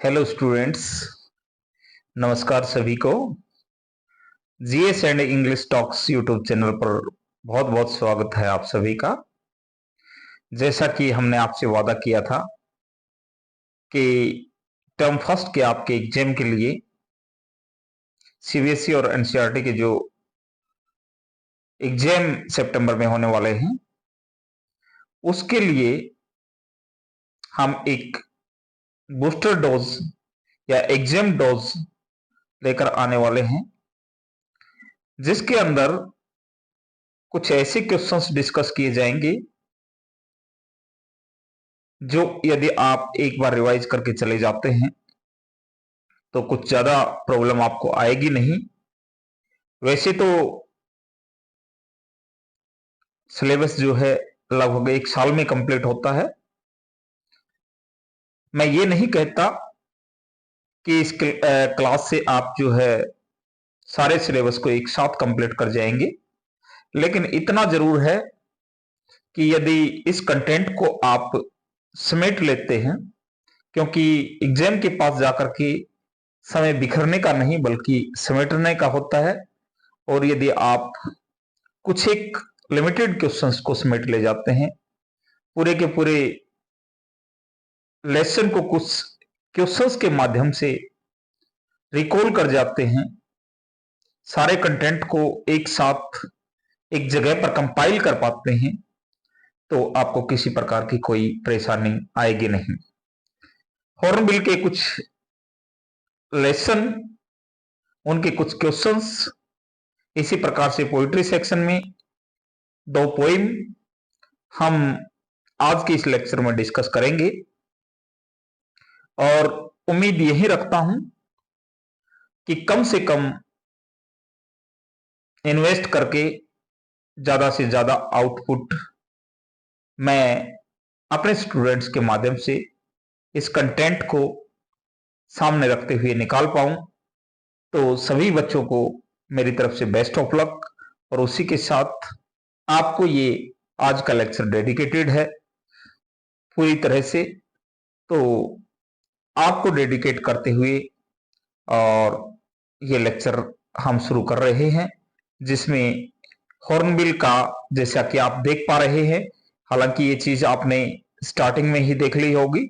Hello students. नमस्कार सभी को। GS and English talks YouTube channel पर बहुत बहुत स्वागत है आप सभी का। जैसा कि हमने आपसे वादा किया था कि टर्म फर्स्ट के आपके एग्जाम के लिए सीबीएसई और एनसीईआरटी के जो एग्जाम सितंबर में होने वाले हैं उसके लिए हम एक बूस्टर डोज या एग्जाम डोज लेकर आने वाले हैं, जिसके अंदर कुछ ऐसे क्वेश्चंस डिस्कस किए जाएंगे जो यदि आप एक बार रिवाइज करके चले जाते हैं तो कुछ ज्यादा प्रॉब्लम आपको आएगी नहीं। वैसे तो सिलेबस जो है लगभग एक साल में कंप्लीट होता है। मैं ये नहीं कहता कि इस क्लास से आप जो है सारे सिलेबस को एक साथ कंप्लीट कर जाएंगे, लेकिन इतना जरूर है कि यदि इस कंटेंट को आप समेट लेते हैं, क्योंकि एग्जाम के पास जाकर के समय बिखरने का नहीं बल्कि समेटने का होता है, और यदि आप कुछ एक लिमिटेड क्वेश्चंस को समेट ले जाते हैं, पूरे के पूरे लेसन को कुछ क्वेश्चंस के माध्यम से रिकॉल कर जाते हैं, सारे कंटेंट को एक साथ एक जगह पर कंपाइल कर पाते हैं, तो आपको किसी प्रकार की कोई परेशानी आएगी नहीं। हॉर्नबिल के कुछ लेसन, उनके कुछ क्वेश्चंस, इसी प्रकार से पोइट्री सेक्शन में 2 पोइम हम आज के इस लेक्चर में डिस्कस करेंगे, और उम्मीद यही रखता हूं कि कम से कम इन्वेस्ट करके ज्यादा से ज्यादा आउटपुट मैं अपने स्टूडेंट्स के माध्यम से इस कंटेंट को सामने रखते हुए निकाल पाऊं। तो सभी बच्चों को मेरी तरफ से बेस्ट ऑफ लक, और उसी के साथ आपको ये आज का लेक्चर डेडिकेटेड है पूरी तरह से। तो आपको डेडिकेट करते हुए और ये लेक्चर हम शुरू कर रहे हैं, जिसमें हॉर्नबिल का, जैसा कि आप देख पा रहे हैं, हालांकि ये चीज आपने स्टार्टिंग में ही देख ली होगी।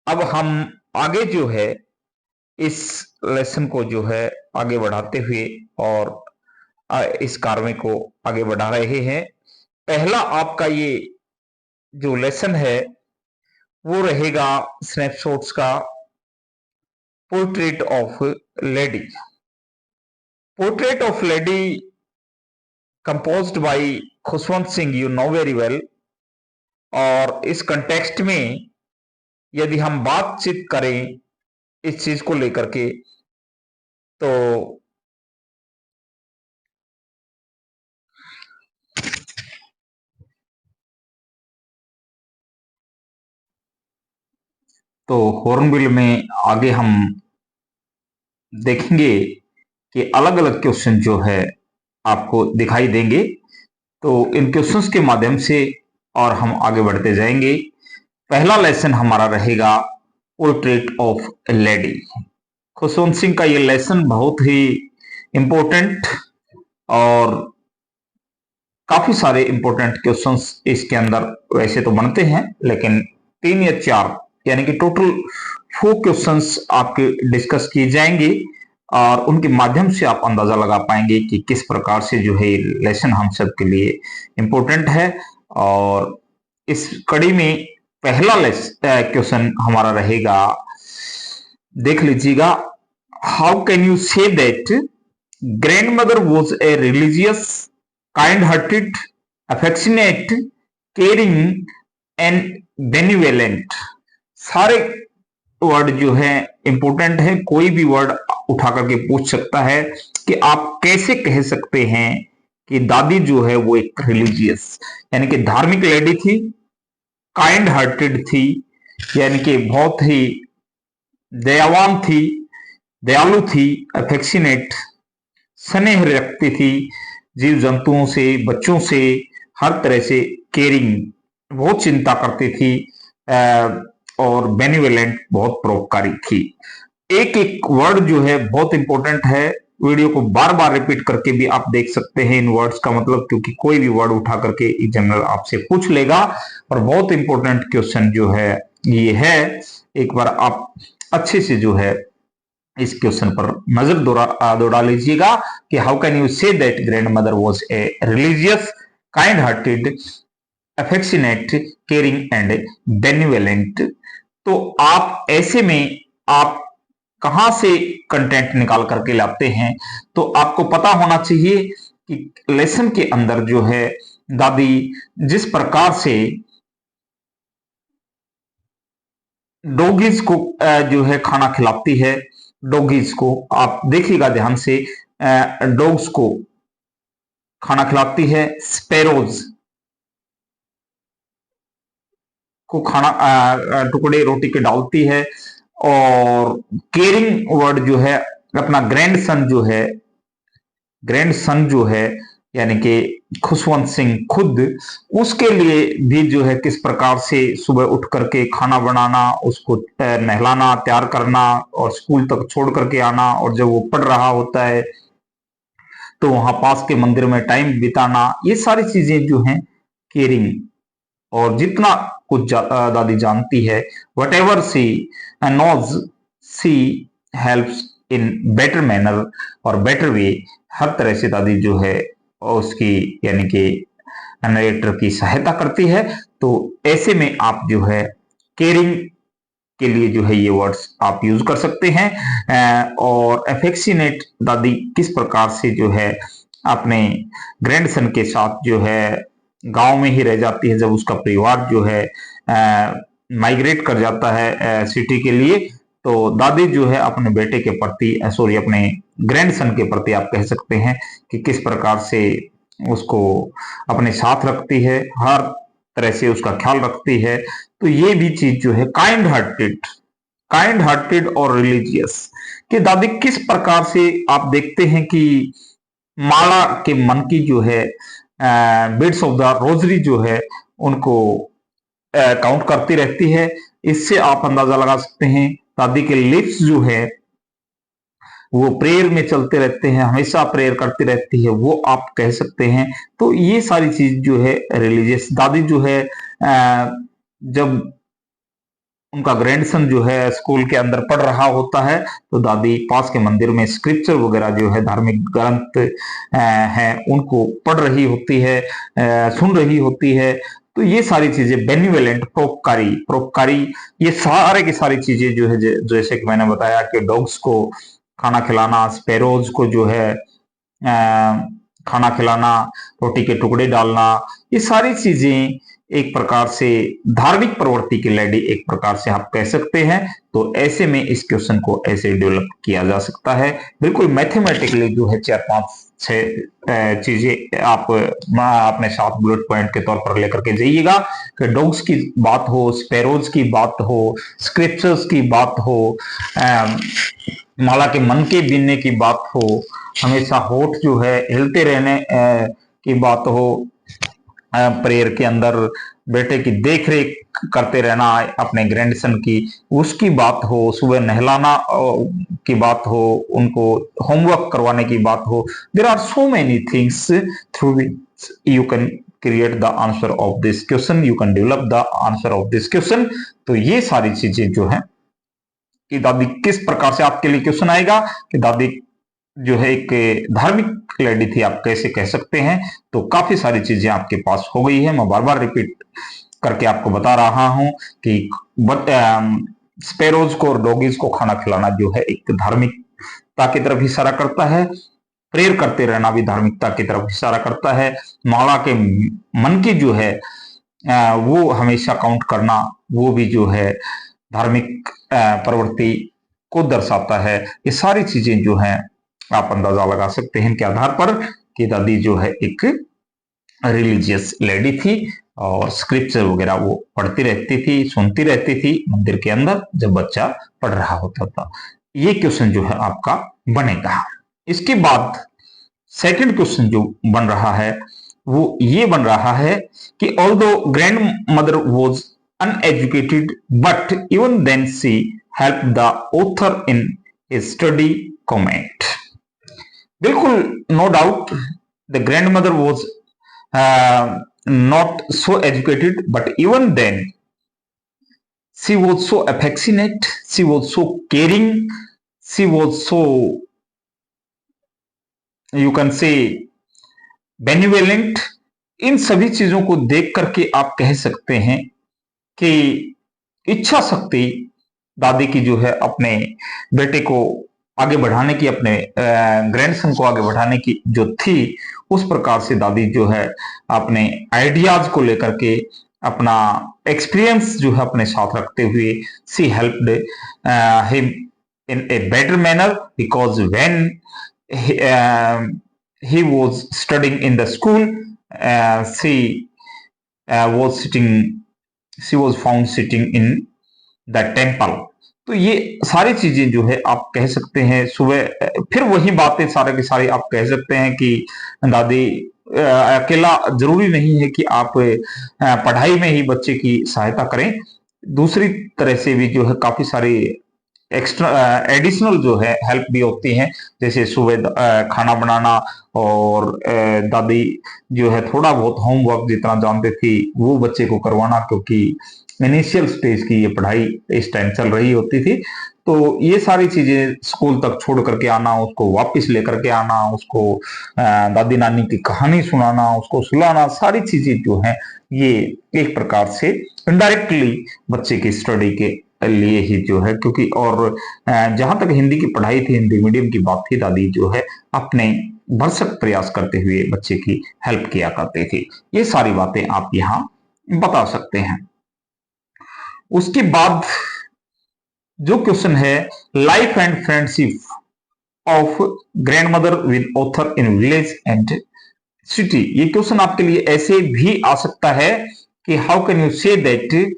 अब हम आगे जो है इस लेसन को जो है आगे बढ़ाते हुए और इस कार्य को आगे बढ़ा रहे हैं। पहला आपका ये जो लेसन है वो रहेगा स्नैपशॉट्स का portrait of lady. Portrait of lady composed bye Khushwant Singh, you know very well. और इस कंटेक्स्ट में यदि हम बातचीत करें इस चीज को लेकर के, तो हॉर्नबिल में आगे हम देखेंगे कि अलग अलग क्वेश्चन जो है आपको दिखाई देंगे, तो इन क्वेश्चंस के माध्यम से और हम आगे बढ़ते जाएंगे। पहला लेसन हमारा रहेगा portrait of A lady. Khushwant Singh का ये लेसन बहुत ही इंपॉर्टेंट, और काफी सारे इंपॉर्टेंट क्वेश्चंस इसके अंदर वैसे तो बनते हैं, लेकिन 3 या 4 यानी कि टोटल 4 क्वेश्चंस आपके डिस्कस किए जाएंगे, और उनके माध्यम से आप अंदाजा लगा पाएंगे कि किस प्रकार से जो है लेसन हम सब के लिए इंपॉर्टेंट है। और इस कड़ी में पहला क्वेश्चन हमारा रहेगा, देख लीजिएगा। How can you say that grandmother was a religious, kind hearted, affectionate, caring and benevolent. सारे वर्ड जो है इंपॉर्टेंट है, कोई भी वर्ड उठा करके पूछ सकता है कि आप कैसे कह सकते हैं कि दादी जो है वो एक रिलीजियस यानी कि धार्मिक लेडी थी, काइंड हार्टेड थी यानी कि बहुत ही दयावान थी, दयालु थी, अफेक्शनेट स्नेह रखती थी जीव जंतुओं से, बच्चों से, हर तरह से केयरिंग बहुत चिंता करती थी, और बेनिवोलेंट बहुत परोपकारी थी। एक एक वर्ड जो है बहुत इंपॉर्टेंट है, वीडियो को बार बार रिपीट करके भी आप देख सकते हैं इन वर्ड्स का मतलब, क्योंकि कोई भी वर्ड उठा करके जनरल आपसे पूछ लेगा। और बहुत इंपॉर्टेंट क्वेश्चन जो है ये है, एक बार आप अच्छे से जो है इस क्वेश्चन पर नजर दौड़ा लीजिएगा कि how can you say that grand mother was a religious, kind hearted, affectionate, caring and benevolent. तो आप ऐसे में आप कहां से कंटेंट निकाल करके लाते हैं, तो आपको पता होना चाहिए कि लेसन के अंदर जो है दादी जिस प्रकार से डॉगीज को जो है खाना खिलाती है, डॉगीज को आप देखिएगा ध्यान से, डॉग्स को खाना खिलाती है, स्पैरोज को खाना टुकड़े रोटी के डालती है। और केयरिंग वर्ड जो है अपना ग्रैंड सन जो है यानी कि खुशवंत सिंह खुद, उसके लिए भी जो है किस प्रकार से सुबह उठ करके खाना बनाना, उसको नहलाना, तैयार करना और स्कूल तक छोड़ करके आना, और जब वो पढ़ रहा होता है तो वहां पास के मंदिर में टाइम बिताना, ये सारी चीजें जो हैं केयरिंग। और जितना कुछ दादी जानती है, whatever she knows she helps in better manner और बेटर वे, हर तरह से दादी जो है उसकी यानी कि नरेटर की सहायता करती है। तो ऐसे में आप जो है केयरिंग के लिए जो है ये वर्ड्स आप यूज कर सकते हैं। और एफेक्सिनेट दादी किस प्रकार से जो है अपने ग्रैंडसन के साथ जो है गांव में ही रह जाती है, जब उसका परिवार जो है माइग्रेट कर जाता है सिटी के लिए, तो दादी जो है अपने बेटे के प्रति, सॉरी अपने ग्रैंडसन के प्रति आप कह सकते हैं कि किस प्रकार से उसको अपने साथ रखती है, हर तरह से उसका ख्याल रखती है। तो ये भी चीज जो है काइंड हार्टेड और रिलीजियस कि दादी किस प्रकार से आप देखते हैं कि माला के मन की जो है बीड्स ऑफ द रोजरी जो है उनको काउंट करती रहती है। इससे आप अंदाजा लगा सकते हैं दादी के लिप्स जो है वो प्रेयर में चलते रहते हैं, हमेशा प्रेयर करती रहती है, वो आप कह सकते हैं। तो ये सारी चीज जो है रिलीजियस दादी जो है जब उनका ग्रैंडसन जो है स्कूल के अंदर पढ़ रहा होता है तो दादी पास के मंदिर में स्क्रिप्चर वगैरह जो है धार्मिक ग्रंथ हैं उनको पढ़ रही होती है, सुन रही होती है। तो ये सारी चीजें बेनिवोलेंट, परोपकारी, ये सारे की सारी चीजें जो है जैसे कि मैंने बताया कि डॉग्स को खाना खिलाना, स्पैरोज को जो है खाना खिलाना, रोटी के टुकड़े डालना, ये सारी चीजें एक प्रकार से धार्मिक प्रवृत्ति की लेडी एक प्रकार से आप कह सकते हैं। तो ऐसे में इस क्वेश्चन को ऐसे डेवलप किया जा सकता है, बिल्कुल मैथमेटिकली जो है 4-5-6 चीजें आप अपने साथ बुलेट पॉइंट के तौर पर लेकर के जाइएगा कि डॉग्स की बात हो, स्पैरोज की बात हो, स्क्रिप्चर्स की बात हो, माला के मन के बीनने की बात हो, हमेशा होठ जो है हिलते रहने की बात हो, प्रेयर के अंदर बेटे की देख रेख करते रहना अपने ग्रैंडसन की, उसकी बात हो, सुबह नहलाना की बात हो, उनको होमवर्क करवाने की बात हो। There are so many things through which you can create the answer of this question, you can develop the answer of this question. तो ये सारी चीजें जो है कि दादी किस प्रकार से आपके लिए क्वेश्चन आएगा कि दादी जो है एक धार्मिक लेडी थी आप कैसे कह सकते हैं। तो काफी सारी चीजें आपके पास हो गई है, मैं बार बार रिपीट करके आपको बता रहा हूं कि स्पैरोज को और डॉगीज को खाना खिलाना जो है एक धार्मिकता की तरफ इशारा करता है, प्रेयर करते रहना भी धार्मिकता की तरफ इशारा करता है, माला के मन की जो है वो हमेशा काउंट करना वो भी जो है धार्मिक प्रवृत्ति को दर्शाता है। ये सारी चीजें जो हैं आप अंदाजा लगा सकते हैं इनके आधार पर कि दादी जो है एक रिलीजियस लेडी थी और स्क्रिप्चर वगैरह वो पढ़ती रहती थी, सुनती रहती थी मंदिर के अंदर जब बच्चा पढ़ रहा होता था। ये क्वेश्चन जो है आपका बनेगा। इसके बाद सेकंड क्वेश्चन जो बन रहा है वो ये बन रहा है कि although grand mother was uneducated, but even then she helped the author in his study comment. बिल्कुल, no doubt, the grandmother was not so educated, but even then she was so affectionate, she was so caring, she was so, you can say, benevolent. इन सभी चीजों को देख करके आप कह सकते हैं कि इच्छा शक्ति दादी की जो है अपने बेटे को आगे बढ़ाने की, अपने ग्रैंडसन को आगे बढ़ाने की जो थी, उस प्रकार से दादी जो है अपने आइडियाज को लेकर के, अपना एक्सपीरियंस जो है अपने साथ रखते हुए, she helped him in a better manner, because when he was studying in the school, she was found sitting in the temple. तो ये सारी चीजें जो है आप कह सकते हैं, सुबह फिर वही बातें सारे की सारी आप कह सकते हैं कि दादी अकेला जरूरी नहीं है कि आप पढ़ाई में ही बच्चे की सहायता करें, दूसरी तरह से भी जो है काफी सारी एक्स्ट्रा एडिशनल जो है हेल्प भी होती है, जैसे सुबह खाना बनाना, और दादी जो है थोड़ा बहुत होमवर्क जितना जानते थी वो बच्चे को करवाना, क्योंकि इनिशियल स्टेज की ये पढ़ाई इस टाइम चल रही होती थी। तो ये सारी चीजें स्कूल तक छोड़ करके आना, उसको वापस लेकर के आना, उसको दादी नानी की कहानी सुनाना, उसको सुलाना, सारी चीजें जो है ये एक प्रकार से इनडायरेक्टली बच्चे की स्टडी के लिए ही जो है, क्योंकि और जहां तक हिंदी की पढ़ाई थी, हिंदी मीडियम की बात थी, दादी जो है अपने भरसक प्रयास करते हुए बच्चे की हेल्प किया करते थे। ये सारी बातें आप यहाँ बता सकते हैं। उसके बाद जो क्वेश्चन है, life and friendship of grandmother with author in village and city, ये क्वेश्चन आपके लिए ऐसे भी आ सकता है कि how can you say that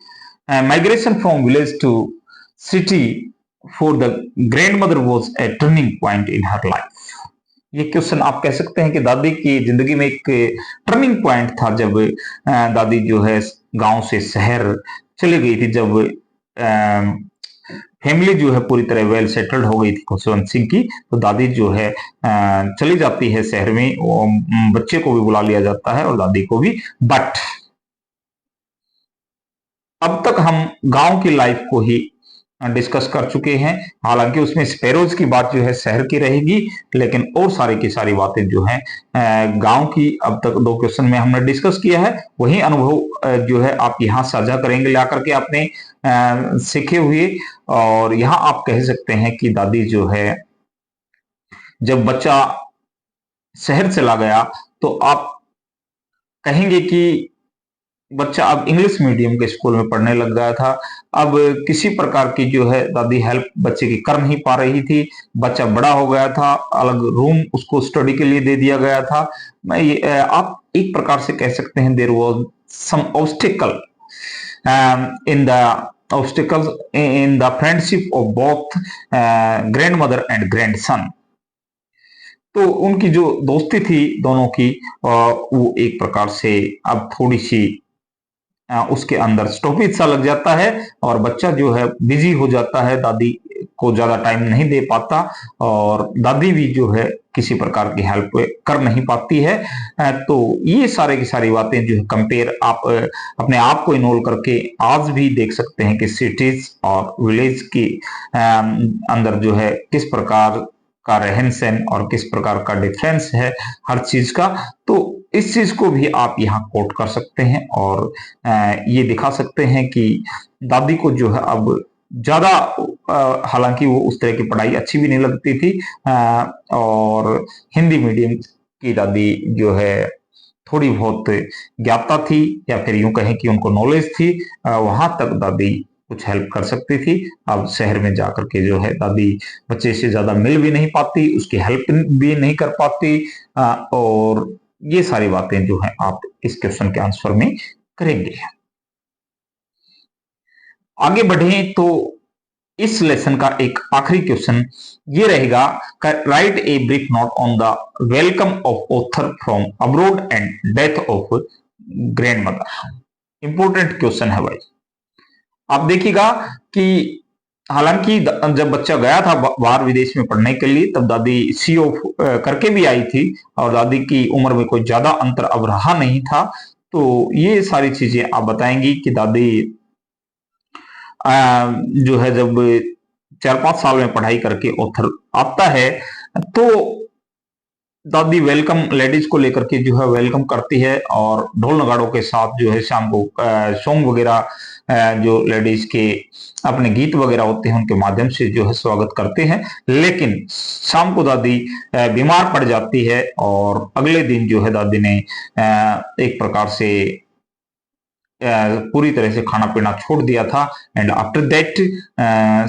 migration from village to city for the grandmother was a turning point in her life. ये क्वेश्चन आप कह सकते हैं कि दादी की जिंदगी में एक टर्निंग पॉइंट था, जब दादी जो है गांव से शहर चली गई थी, जब फैमिली जो है पूरी तरह वेल सेटल्ड हो गई थी खुशवंत सिंह की, तो दादी जो है चली जाती है शहर में, बच्चे को भी बुला लिया जाता है और दादी को भी। बट अब तक हम गांव की लाइफ को ही डिस्कस कर चुके हैं, हालांकि उसमें स्पैरोज की बात जो है शहर की रहेगी, लेकिन और सारी की सारी बातें जो हैं गांव की अब तक 2 क्वेश्चन में हमने डिस्कस किया है। वही अनुभव जो है आप यहाँ साझा करेंगे ला करके आपने सीखे हुए, और यहाँ आप कह सकते हैं कि दादी जो है जब बच्चा शहर चला गया तो आप कहेंगे कि बच्चा अब इंग्लिश मीडियम के स्कूल में पढ़ने लग गया था, अब किसी प्रकार की जो है दादी हेल्प बच्चे की कर नहीं पा रही थी, बच्चा बड़ा हो गया था, अलग रूम उसको स्टडी के लिए दे दिया गया था। आप एक प्रकार से कह सकते हैं there was some obstacle in the friendship of both grandmother and grandson. तो उनकी जो दोस्ती थी दोनों की, वो एक प्रकार से अब थोड़ी सी उसके अंदर स्टॉपेज सा लग जाता है, और बच्चा जो है बिजी हो जाता है, दादी को ज्यादा टाइम नहीं दे पाता, और दादी भी जो है किसी प्रकार की हेल्प कर नहीं पाती है। तो ये सारे की सारी बातें जो है कंपेयर आप अपने आप को इन्वॉल्व करके आज भी देख सकते हैं कि सिटीज और विलेज के अंदर जो है किस प्रकार का रहन सहन और किस प्रकार का डिफरेंस है हर चीज का। तो इस चीज को भी आप यहाँ कोट कर सकते हैं और ये दिखा सकते हैं कि दादी को जो है अब ज्यादा, हालांकि वो उस तरह की पढ़ाई अच्छी भी नहीं लगती थी, और हिंदी मीडियम की दादी जो है थोड़ी बहुत ज्ञाता थी, या फिर यूं कहें कि उनको नॉलेज थी, वहां तक दादी कुछ हेल्प कर सकती थी। अब शहर में जाकर के जो है दादी बच्चे से ज्यादा मिल भी नहीं पाती, उसकी हेल्प भी नहीं कर पाती, और ये सारी बातें जो है आप इस क्वेश्चन के आंसर में करेंगे। आगे बढ़े तो इस लेसन का एक आखिरी क्वेश्चन ये रहेगा, right a brief note on the welcome of author from abroad and death of grandmother. Important question है भाई। आप देखिएगा कि हालांकि जब बच्चा गया था बाहर विदेश में पढ़ने के लिए, तब दादी सीओ करके भी आई थी, और दादी की उम्र में कोई ज्यादा अंतर अब रहा नहीं था। तो ये सारी चीजें आप बताएंगी कि दादी जो है जब 4-5 साल में पढ़ाई करके ऑथर आता है, तो दादी वेलकम लेडीज को लेकर के जो है वेलकम करती है, और ढोल नगाड़ों के साथ जो है शाम को सॉन्ग वगैरह, जो लेडीज के अपने गीत वगैरह होते हैं उनके माध्यम से जो है स्वागत करते हैं। लेकिन शाम को दादी बीमार पड़ जाती है, और अगले दिन जो है दादी ने एक प्रकार से पूरी तरह से खाना पीना छोड़ दिया था। And after that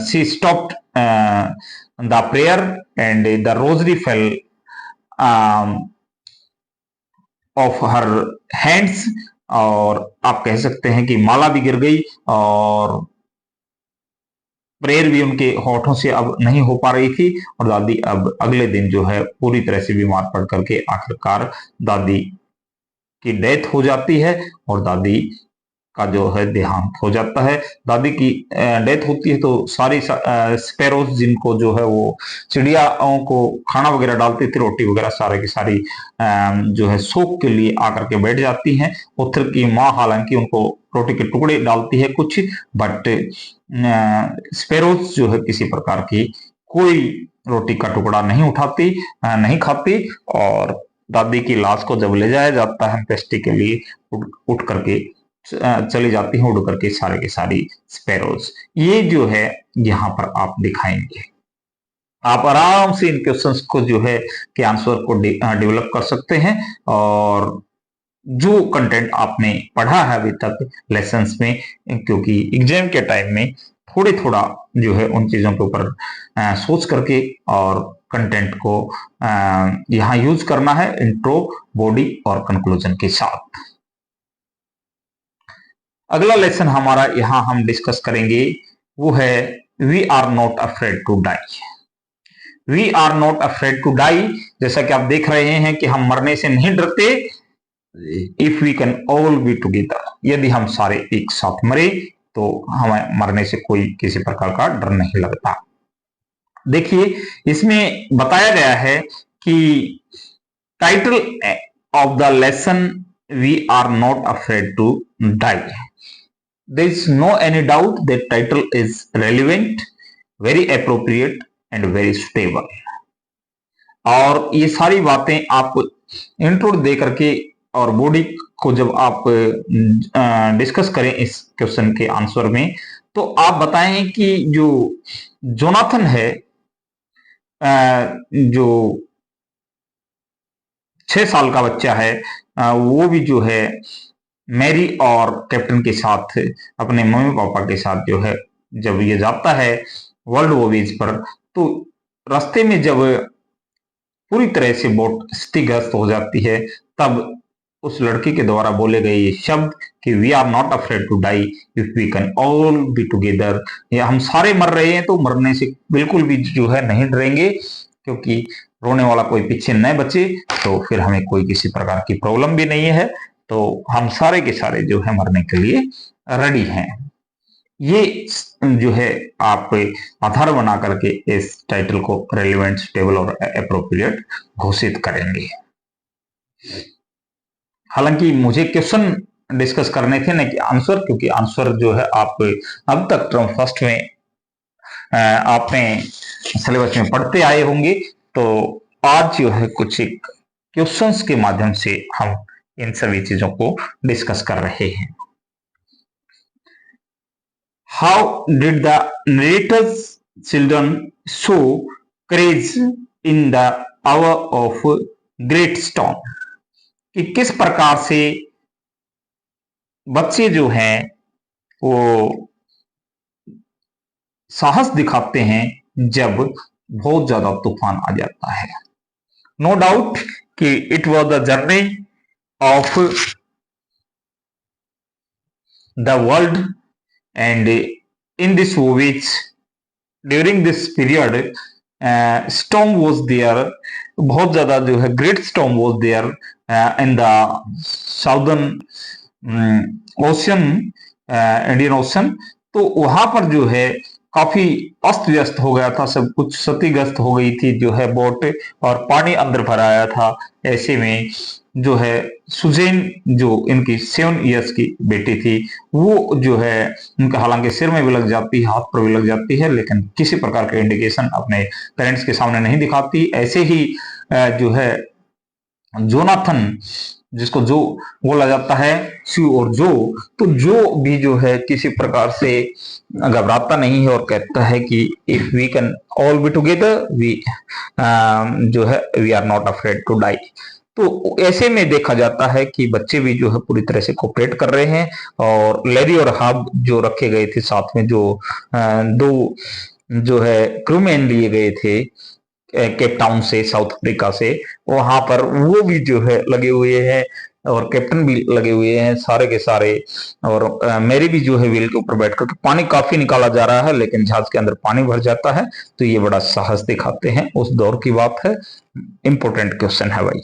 she stopped the prayer and the rosary fell of her hands, और आप कह सकते हैं कि माला भी गिर गई, और प्रेयर भी उनके होठों से अब नहीं हो पा रही थी, और दादी अब अगले दिन जो है पूरी तरह से बीमार पड़ करके आखिरकार दादी की डेथ हो जाती है, और दादी का जो है देहांत हो जाता है। दादी की डेथ होती है तो सारी स्पैरोज जिनको जो है वो चिड़ियाओं को खाना वगैरह डालती थी, रोटी वगैरह सारे की सारी जो है शोक के लिए आकर के बैठ जाती हैं। उत्तर की माँ हालांकि उनको रोटी के टुकड़े डालती है कुछ, बट स्पैरोज जो है किसी प्रकार की कोई रोटी का टुकड़ा नहीं उठाती, नहीं खाती। और दादी की लाश को जब ले जाया जाता है अंत्येष्टि के लिए, उठ करके चली जाती हैं उड़ करके सारे के सारी स्पैरोज। ये जो है यहाँ पर आप दिखाएंगे, आप आराम से इन क्वेश्चंस को जो है के आंसर को डेवलप कर सकते हैं, और जो कंटेंट आपने पढ़ा है अभी तक लेसन्स में, क्योंकि एग्जाम के टाइम में थोड़े थोड़ा जो है उन चीजों के ऊपर सोच करके और कंटेंट को यहाँ यूज करना है इंट्रो, बॉडी और कंक्लूजन के साथ। अगला लेसन हमारा यहाँ हम डिस्कस करेंगे वो है we are not afraid to die. We are not afraid to die, जैसा कि आप देख रहे हैं कि हम मरने से नहीं डरते। If we can all be together, यदि हम सारे एक साथ मरे तो हमें मरने से कोई किसी प्रकार का डर नहीं लगता। देखिए इसमें बताया गया है कि title of the lesson we are not afraid to die. There is no any doubt that title is relevant, very appropriate and very suitable। और ये सारी बातें आप इंट्रो दे करके और बॉडी को जब आप डिस्कस करें इस क्वेश्चन के आंसर में, तो आप बताएं कि जो जोनाथन है, जो 6 साल का बच्चा है, वो भी जो है मैरी और कैप्टन के साथ अपने मम्मी पापा के साथ जो है जब ये जाता है वर्ल्ड वॉवीज पर, तो रास्ते में जब पूरी तरह से बोट क्षतिग्रस्त हो जाती है, तब उस लड़की के द्वारा बोले गए ये शब्द कि we are not afraid to die if we can all be together, या हम सारे मर रहे हैं तो मरने से बिल्कुल भी जो है नहीं डरेंगे, क्योंकि रोने वाला कोई पीछे न बचे, तो फिर हमें कोई किसी प्रकार की प्रॉब्लम भी नहीं है, तो हम सारे के सारे जो है मरने के लिए रेडी हैं। ये जो है आप आधार बना करके इस टाइटल को रेलिवेंट, स्टेबल और अप्रोप्रिएट घोषित करेंगे। हालांकि मुझे क्वेश्चन डिस्कस करने थे न कि आंसर, क्योंकि आंसर जो है आप अब तक टर्म फर्स्ट में आपने सिलेबस में पढ़ते आए होंगे, तो आज जो है कुछ एक क्वेश्चंस के माध्यम से हम इन सभी चीजों को डिस्कस कर रहे हैं। How did the narrator's children show courage in the hour of great storm, कि किस प्रकार से बच्चे जो हैं वो साहस दिखाते हैं जब बहुत ज्यादा तूफान आ जाता है। नो डाउट कि it was the journey of the world, and in this voyage during this period storm was there, बहुत ज्यादा जो है great storm was there in the southern ocean, Indian Ocean। तो वहां पर जो है काफी अस्त व्यस्त हो गया था, सब कुछ क्षतिग्रस्त हो गई थी जो है बोट, और पानी अंदर भर आया था। ऐसे में जो है सुजैन, जो इनकी 7 इयर्स की बेटी थी, वो जो है उनका हालांकि सिर में भी लग जाती है, हाथ पर भी लग जाती है, लेकिन किसी प्रकार के इंडिकेशन अपने पेरेंट्स के सामने नहीं दिखाती। ऐसे ही जो है जोनाथन, जिसको जो बोला जाता है, सी और जो, तो जो भी जो है किसी प्रकार से घबराता नहीं है और कहता है कि if we can all be together we जो है we are not afraid to die. तो ऐसे में देखा जाता है कि बच्चे भी जो है पूरी तरह से कोऑपरेट कर रहे हैं। और लैरी और हब जो रखे गए थे साथ में, जो दो जो है क्रूमैन लिए गए थे केप टाउन से, साउथ अफ्रीका से, वहां पर वो भी जो है लगे हुए हैं और कैप्टन भी लगे हुए हैं सारे के सारे। और मेरी भी जो है व्हील के ऊपर बैठ करके, पानी काफी निकाला जा रहा है लेकिन जहाज के अंदर पानी भर जाता है, तो ये बड़ा साहस दिखाते हैं, उस दौर की बात है। इंपॉर्टेंट क्वेश्चन है भाई।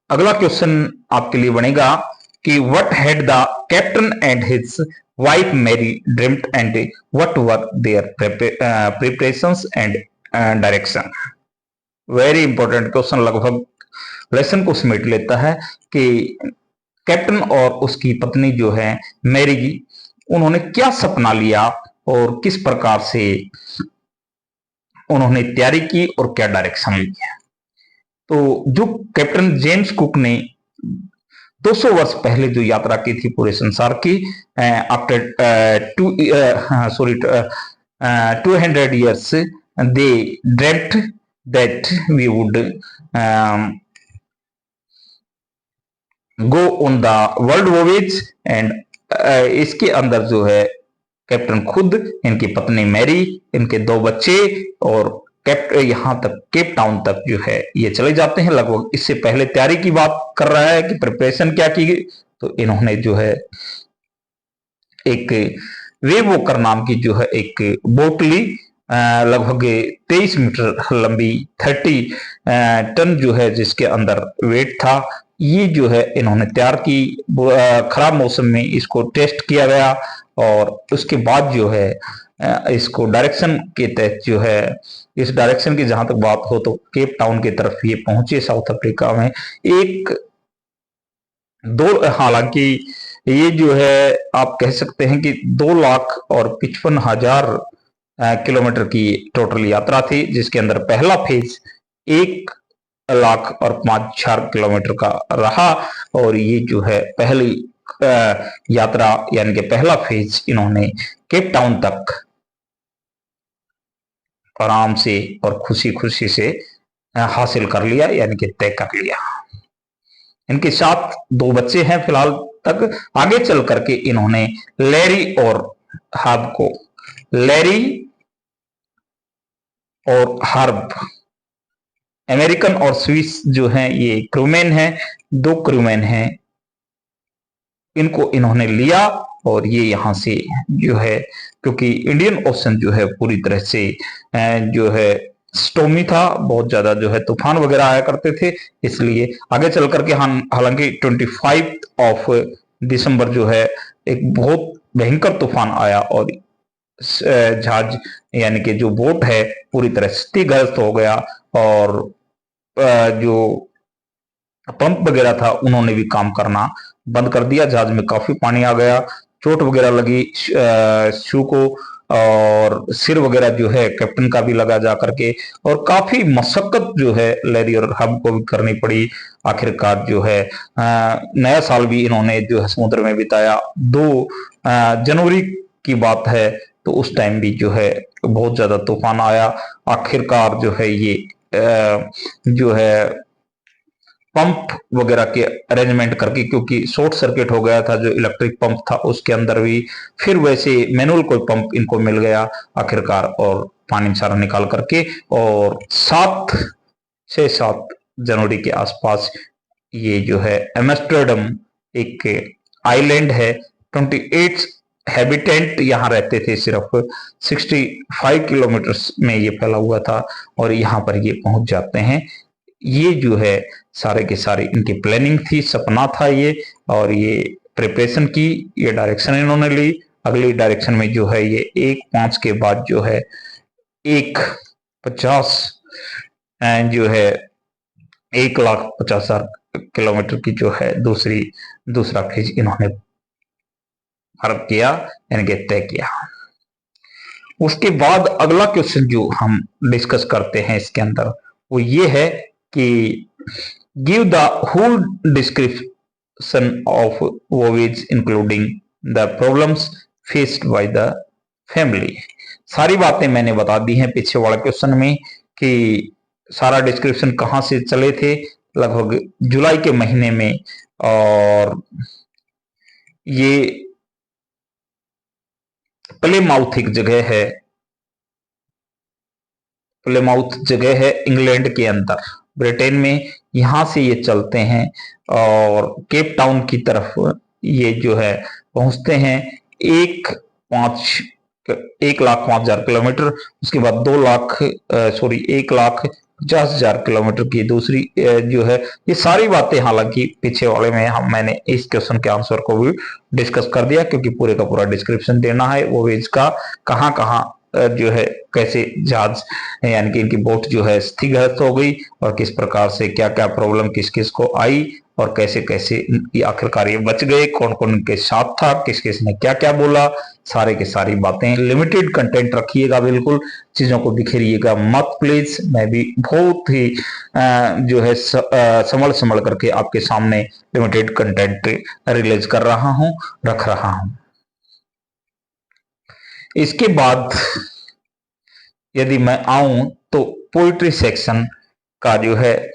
अगला क्वेश्चन आपके लिए बनेगा कि what had the captain and his wife Mary dreamed and what were their preparations and direction. Very important question, लगभग लेसन को समेट लेता है कि कैप्टन और उसकी पत्नी जो है मैरी की, उन्होंने क्या सपना लिया और किस प्रकार से उन्होंने तैयारी की और क्या डायरेक्शन लिया। तो जो कैप्टन जेम्स कुक ने 200 वर्ष पहले जो यात्रा की थी पूरे संसार की, after 200 years they dreamt that we would go on the world voyage and इसके अंदर जो है कैप्टन खुद, इनकी पत्नी मैरी, इनके 2 बच्चे और यहां तक केप टाउन तक जो है ये चले जाते हैं। लगभग इससे पहले तैयारी की बात कर रहा है कि प्रिपरेशन क्या की गई। तो इन्होंने जो है एक वेव वॉकर नाम की जो है एक बोट ली, लगभग 23 मीटर लंबी, 30 टन जो है जिसके अंदर वेट था। ये जो है इन्होंने तैयार की, खराब मौसम में इसको टेस्ट किया गया और उसके बाद जो है इसको डायरेक्शन के तहत जो है, इस डायरेक्शन की जहां तक बात हो तो केप टाउन की तरफ ये पहुंचे साउथ अफ्रीका में। एक दो, हालांकि ये जो है आप कह सकते हैं कि 2,55,000 किलोमीटर की टोटल यात्रा थी, जिसके अंदर पहला फेज 1,05,000 किलोमीटर का रहा। और ये जो है पहली यात्रा यानी कि पहला फेज इन्होंने केप टाउन तक आराम से और खुशी खुशी से हासिल कर लिया, यानी कि तय कर लिया। इनके साथ 2 बच्चे हैं फिलहाल तक। आगे चल करके इन्होंने लैरी और हर्ब को, लैरी और हर्ब अमेरिकन और स्विस जो हैं ये क्रूमैन हैं, 2 क्रूमैन हैं, इनको इन्होंने लिया और ये यहां से जो है, क्योंकि इंडियन ओशन जो है पूरी तरह से जो है स्टोमी था, बहुत ज्यादा जो है तूफान वगैरह आया करते थे, इसलिए आगे चल करके हालांकि 25 दिसंबर जो है एक बहुत भयंकर तूफान आया और जहाज यानी कि जो बोट है पूरी तरह क्षतिग्रस्त हो गया। और जो पंप वगैरह था उन्होंने भी काम करना बंद कर दिया, जहाज में काफी पानी आ गया, चोट वगैरह लगी शू को, और सिर वगैरह जो है कैप्टन का भी लगा जा करके, और काफी मशक्कत जो है लैरी और हब को भी करनी पड़ी। आखिरकार जो है नया साल भी इन्होंने जो है समुद्र में बिताया। 2 जनवरी की बात है, तो उस टाइम भी जो है बहुत ज्यादा तूफान आया। आखिरकार जो है ये जो है पंप वगैरह के अरेंजमेंट करके, क्योंकि शॉर्ट सर्किट हो गया था जो इलेक्ट्रिक पंप था उसके अंदर भी, फिर वैसे मैनुअल कोई पंप इनको मिल गया आखिरकार, और पानी सारा निकाल करके, और 7 जनवरी के आसपास ये जो है एम्स्टर्डम, एक आइलैंड है, 28 हैबिटेंट यहाँ रहते थे, सिर्फ 65 किलोमीटर में ये फैला हुआ था, और यहाँ पर ये पहुंच जाते हैं। ये जो है सारे के सारे इनकी प्लानिंग थी, सपना था ये, और ये प्रिपरेशन की, ये डायरेक्शन इन्होंने ली। अगली डायरेक्शन में जो है ये 1-5 के बाद जो है 150 जो है 1,50,000 किलोमीटर की जो है दूसरा फेज इन्होंने मार्क किया, यानी कि तय किया। उसके बाद अगला क्वेश्चन जो हम डिस्कस करते हैं इसके अंदर वो ये है कि give the whole description of voyage including the problems faced by the family. सारी बातें मैंने बता दी हैं पीछे वाले क्वेश्चन में कि सारा डिस्क्रिप्शन कहां से चले थे, लगभग जुलाई के महीने में, और ये प्लेमाउथ एक जगह है, प्लेमाउथ जगह है इंग्लैंड के अंदर, ब्रिटेन में। यहां से ये चलते हैं और केप टाउन की तरफ ये जो है पहुंचते हैं। 1,05,000 किलोमीटर, उसके बाद 1,50,000 किलोमीटर की दूसरी जो है। ये सारी बातें हालांकि पीछे वाले में मैंने इस क्वेश्चन के आंसर को भी डिस्कस कर दिया, क्योंकि पूरे का पूरा डिस्क्रिप्शन देना है वो वेज का, कहां कहां जो है कैसे जहाज यानी कि इनकी बोट जो है स्थगित हो गई और किस प्रकार से क्या क्या प्रॉब्लम किस किस को आई और कैसे कैसे आखिरकार ये बच गए, कौन कौन उनके साथ था, किस किस ने क्या क्या बोला, सारे के सारी बातें। लिमिटेड कंटेंट रखिएगा, बिल्कुल चीजों को बिखेरिएगा मत प्लीज। मैं भी बहुत ही जो है संभल करके आपके सामने लिमिटेड कंटेंट रिलीज कर रहा हूं, रख रहा हूं। इसके बाद यदि मैं आऊं तो पोइट्री सेक्शन का जो है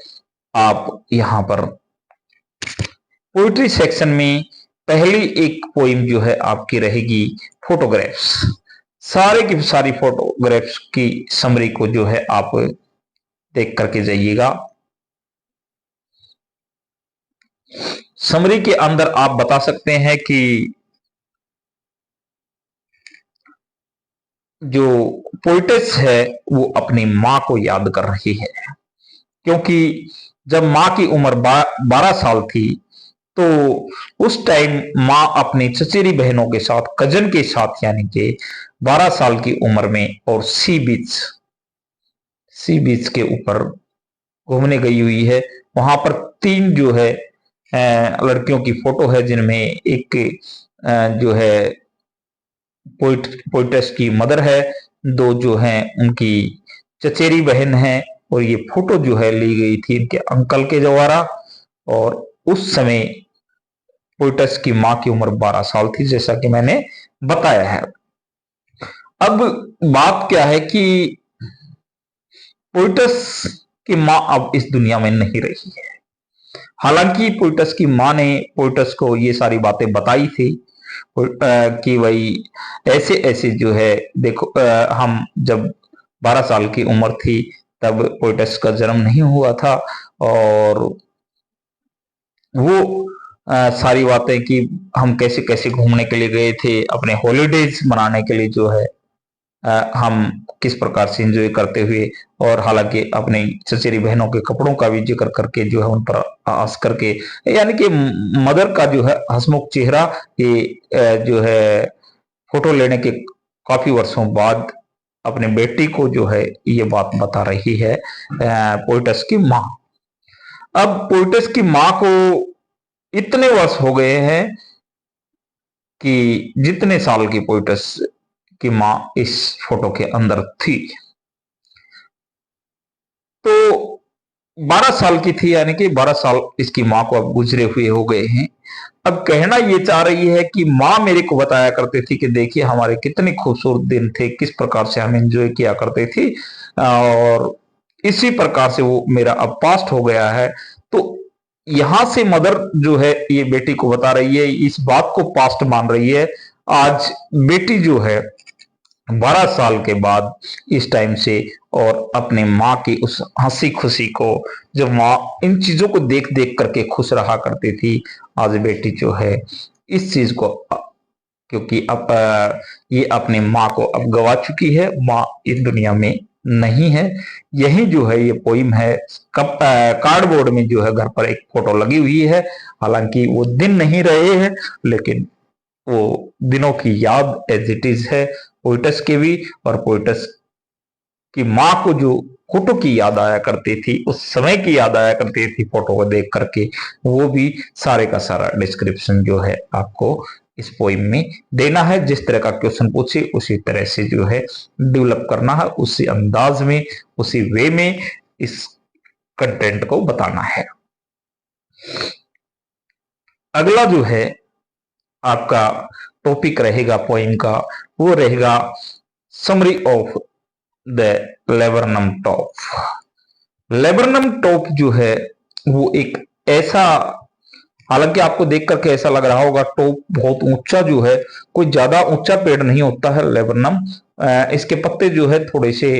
आप यहां पर पोइट्री सेक्शन में पहली एक पोइम जो है आपकी रहेगी फोटोग्राफ्स। सारे की सारी फोटोग्राफ्स की समरी को जो है आप देख करके जाइएगा। समरी के अंदर आप बता सकते हैं कि जो पोइटेस है वो अपनी मां को याद कर रही है, क्योंकि जब मां की उम्र 12 साल थी तो उस टाइम मां अपनी चचेरी बहनों के साथ, कजन के साथ, यानी कि 12 साल की उम्र में, और सी बीच के ऊपर घूमने गई हुई है। वहां पर 3 जो है लड़कियों की फोटो है, जिनमें एक जो है पोइटस की मदर है, 2 जो हैं उनकी चचेरी बहन है, और ये फोटो जो है ली गई थी इनके अंकल के द्वारा। और उस समय पोइटस की मां की उम्र 12 साल थी, जैसा कि मैंने बताया है। अब बात क्या है कि पोइटस की मां अब इस दुनिया में नहीं रही है। हालांकि पोइटस की मां ने पोइटस को ये सारी बातें बताई थी कि भाई ऐसे ऐसे जो है देखो, हम जब 12 साल की उम्र थी तब पोइटस का जन्म नहीं हुआ था, और वो सारी बातें कि हम कैसे कैसे घूमने के लिए गए थे, अपने हॉलीडेज मनाने के लिए जो है हम किस प्रकार से एंजॉय करते हुए, और हालांकि अपनी चचेरी बहनों के कपड़ों का भी जिक्र करके जो है उन पर हंस करके, यानी कि मदर का जो है हंसमुख चेहरा, ये जो है फोटो लेने के काफी वर्षों बाद अपने बेटी को जो है ये बात बता रही है पोइटस की माँ। अब पोइटस की माँ को इतने वर्ष हो गए हैं कि जितने साल की पोइटस की माँ इस फोटो के अंदर थी, तो 12 साल की थी, यानी कि 12 साल इसकी माँ को अब गुजरे हुए हो गए हैं। अब कहना ये चाह रही है कि माँ मेरे को बताया करती थी कि देखिए हमारे कितने खूबसूरत दिन थे, किस प्रकार से हम एंजॉय किया करते थे, और इसी प्रकार से वो मेरा अब पास्ट हो गया है। तो यहां से मदर जो है ये बेटी को बता रही है, इस बात को पास्ट मान रही है। आज बेटी जो है 12 साल के बाद इस टाइम से, और अपने माँ की उस हंसी खुशी को, जब माँ इन चीजों को देख देख करके खुश रहा करती थी, आज बेटी जो है इस चीज को, क्योंकि अब ये अपनी माँ को अब गवा चुकी है, माँ इस दुनिया में नहीं है। यही जो है ये पोइम है, कार्डबोर्ड में जो है घर पर एक फोटो लगी हुई है। हालांकि वो दिन नहीं रहे हैं, लेकिन वो दिनों की याद एज इट इज है पोइटस के भी, और पोइटस की माँ को जो फोटो की याद आया करती थी, उस समय की याद आया करती थी फोटो को देख करके, वो भी सारे का सारा डिस्क्रिप्शन जो है आपको इस पोइम में देना है। जिस तरह का क्वेश्चन पूछे उसी तरह से जो है डेवलप करना है, उसी अंदाज में, उसी वे में इस कंटेंट को बताना है। अगला जो है आपका टॉपिक रहेगा पोइम का, वो रहेगा summary of the laburnum top. Laburnum top जो है वो एक ऐसा, हालांकि आपको देख करके ऐसा लग रहा होगा टॉप बहुत ऊंचा जो है, कोई ज्यादा ऊंचा पेड़ नहीं होता है लेबरनम। इसके पत्ते जो है थोड़े से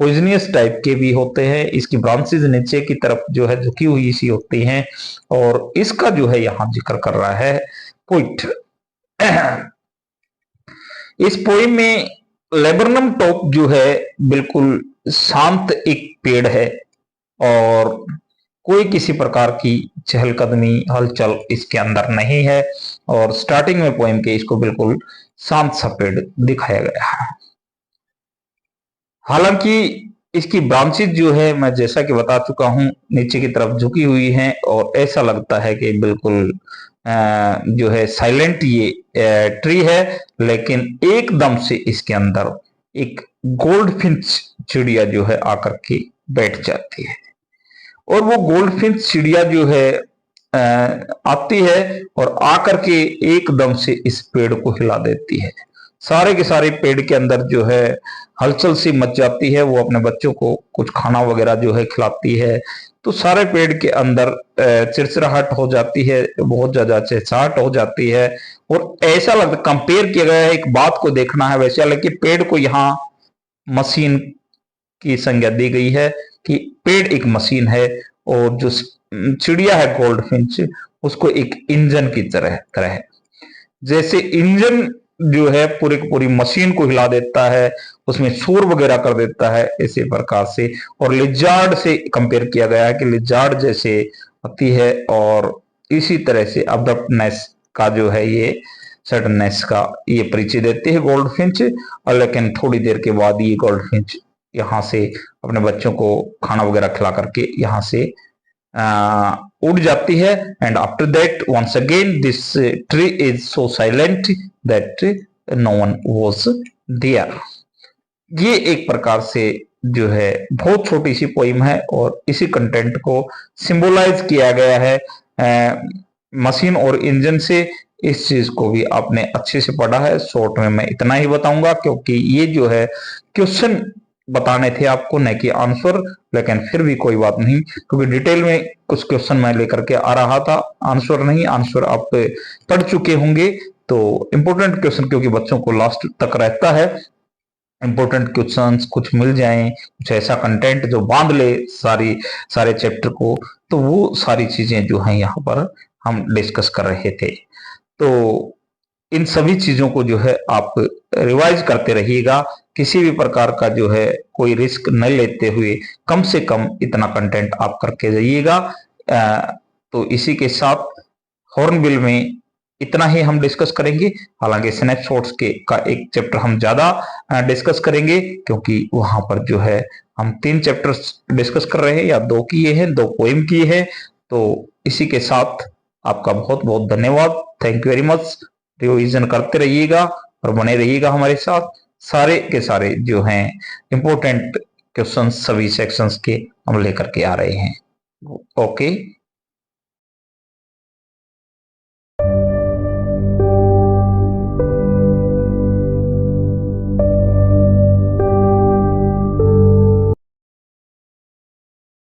पॉइजनियस टाइप के भी होते हैं, इसकी ब्रांचेज नीचे की तरफ जो है झुकी हुई सी होती हैं, और इसका जो है यहाँ जिक्र कर रहा है पोइट। इस पोइम में लेबरनम टॉप जो है बिल्कुल शांत एक पेड़ है, और कोई किसी प्रकार की चहलकदमी हलचल इसके अंदर नहीं है, और स्टार्टिंग में पोएम के इसको बिल्कुल शांत सा पेड़ दिखाया गया है। हालांकि इसकी ब्रांचेज जो है मैं जैसा कि बता चुका हूं नीचे की तरफ झुकी हुई हैं, और ऐसा लगता है कि बिल्कुल जो है साइलेंट ये ट्री है, लेकिन एकदम से इसके अंदर एक गोल्ड फिंच चिड़िया जो है आकर के बैठ जाती है, और वो गोल्डफिश चिड़िया जो है आती है और आकर के एकदम से इस पेड़ को हिला देती है। सारे के सारे पेड़ के अंदर जो है हलचल सी मच जाती है। वो अपने बच्चों को कुछ खाना वगैरह जो है खिलाती है, तो सारे पेड़ के अंदर चिड़चिड़ाहट हो जाती है, बहुत ज्यादा चहचहाट हो जाती है। और ऐसा लगता, कंपेयर किया गया है, एक बात को देखना है वैसे, हालांकि पेड़ को यहाँ मशीन की संज्ञा दी गई है कि पेड़ एक मशीन है, और जो चिड़िया है गोल्डफिंच उसको एक इंजन की तरह तरह है। जैसे इंजन जो है पूरी पूरी मशीन को हिला देता है, उसमें शोर वगैरह कर देता है, इसी प्रकार से। और लिजार्ड से कंपेयर किया गया है कि लिजार्ड जैसे होती है, और इसी तरह से अब्रप्टनेस का जो है ये सडननेस का ये परिचय देते हैं गोल्डफिंच। और लेकिन थोड़ी देर के बाद ये गोल्डफिंच यहाँ से अपने बच्चों को खाना वगैरह खिला करके यहाँ से उड़ जाती है। And after that once again this tree is so silent that no one was there. ये एक प्रकार से जो है बहुत छोटी सी पोइम है, और इसी कंटेंट को सिंबलाइज किया गया है मशीन और इंजन से। इस चीज को भी आपने अच्छे से पढ़ा है। शॉर्ट में मैं इतना ही बताऊंगा, क्योंकि ये जो है क्वेश्चन बताने थे आपको, न कि आंसर, लेकिन फिर भी कोई बात नहीं, क्योंकि डिटेल में कुछ क्वेश्चन मैं लेकर के आ रहा था, आंसर नहीं। आंसर आप पढ़ चुके होंगे, तो इंपॉर्टेंट क्वेश्चन क्योंकि बच्चों को लास्ट तक रहता है, इंपॉर्टेंट क्वेश्चंस कुछ मिल जाएं, कुछ ऐसा कंटेंट जो बांध ले सारे चैप्टर को, तो वो सारी चीजें जो हैं यहाँ पर हम डिस्कस कर रहे थे। तो इन सभी चीजों को जो है आप रिवाइज करते रहिएगा, किसी भी प्रकार का जो है कोई रिस्क न लेते हुए कम से कम इतना कंटेंट आप करके जाइएगा। तो इसी के साथ हॉर्नबिल में इतना ही हम डिस्कस करेंगे। हालांकि स्नैपशॉट्स के का एक चैप्टर हम ज्यादा डिस्कस करेंगे, क्योंकि वहां पर जो है हम 3 चैप्टर्स डिस्कस कर रहे हैं, या 2 किए हैं, 2 पोएम किए हैं। तो इसी के साथ आपका बहुत बहुत धन्यवाद। Thank you very much. Revision करते रहिएगा और बने रहिएगा हमारे साथ। सारे के सारे जो हैं इंपॉर्टेंट क्वेश्चंस सभी सेक्शंस के हम लेकर के आ रहे हैं। ओके।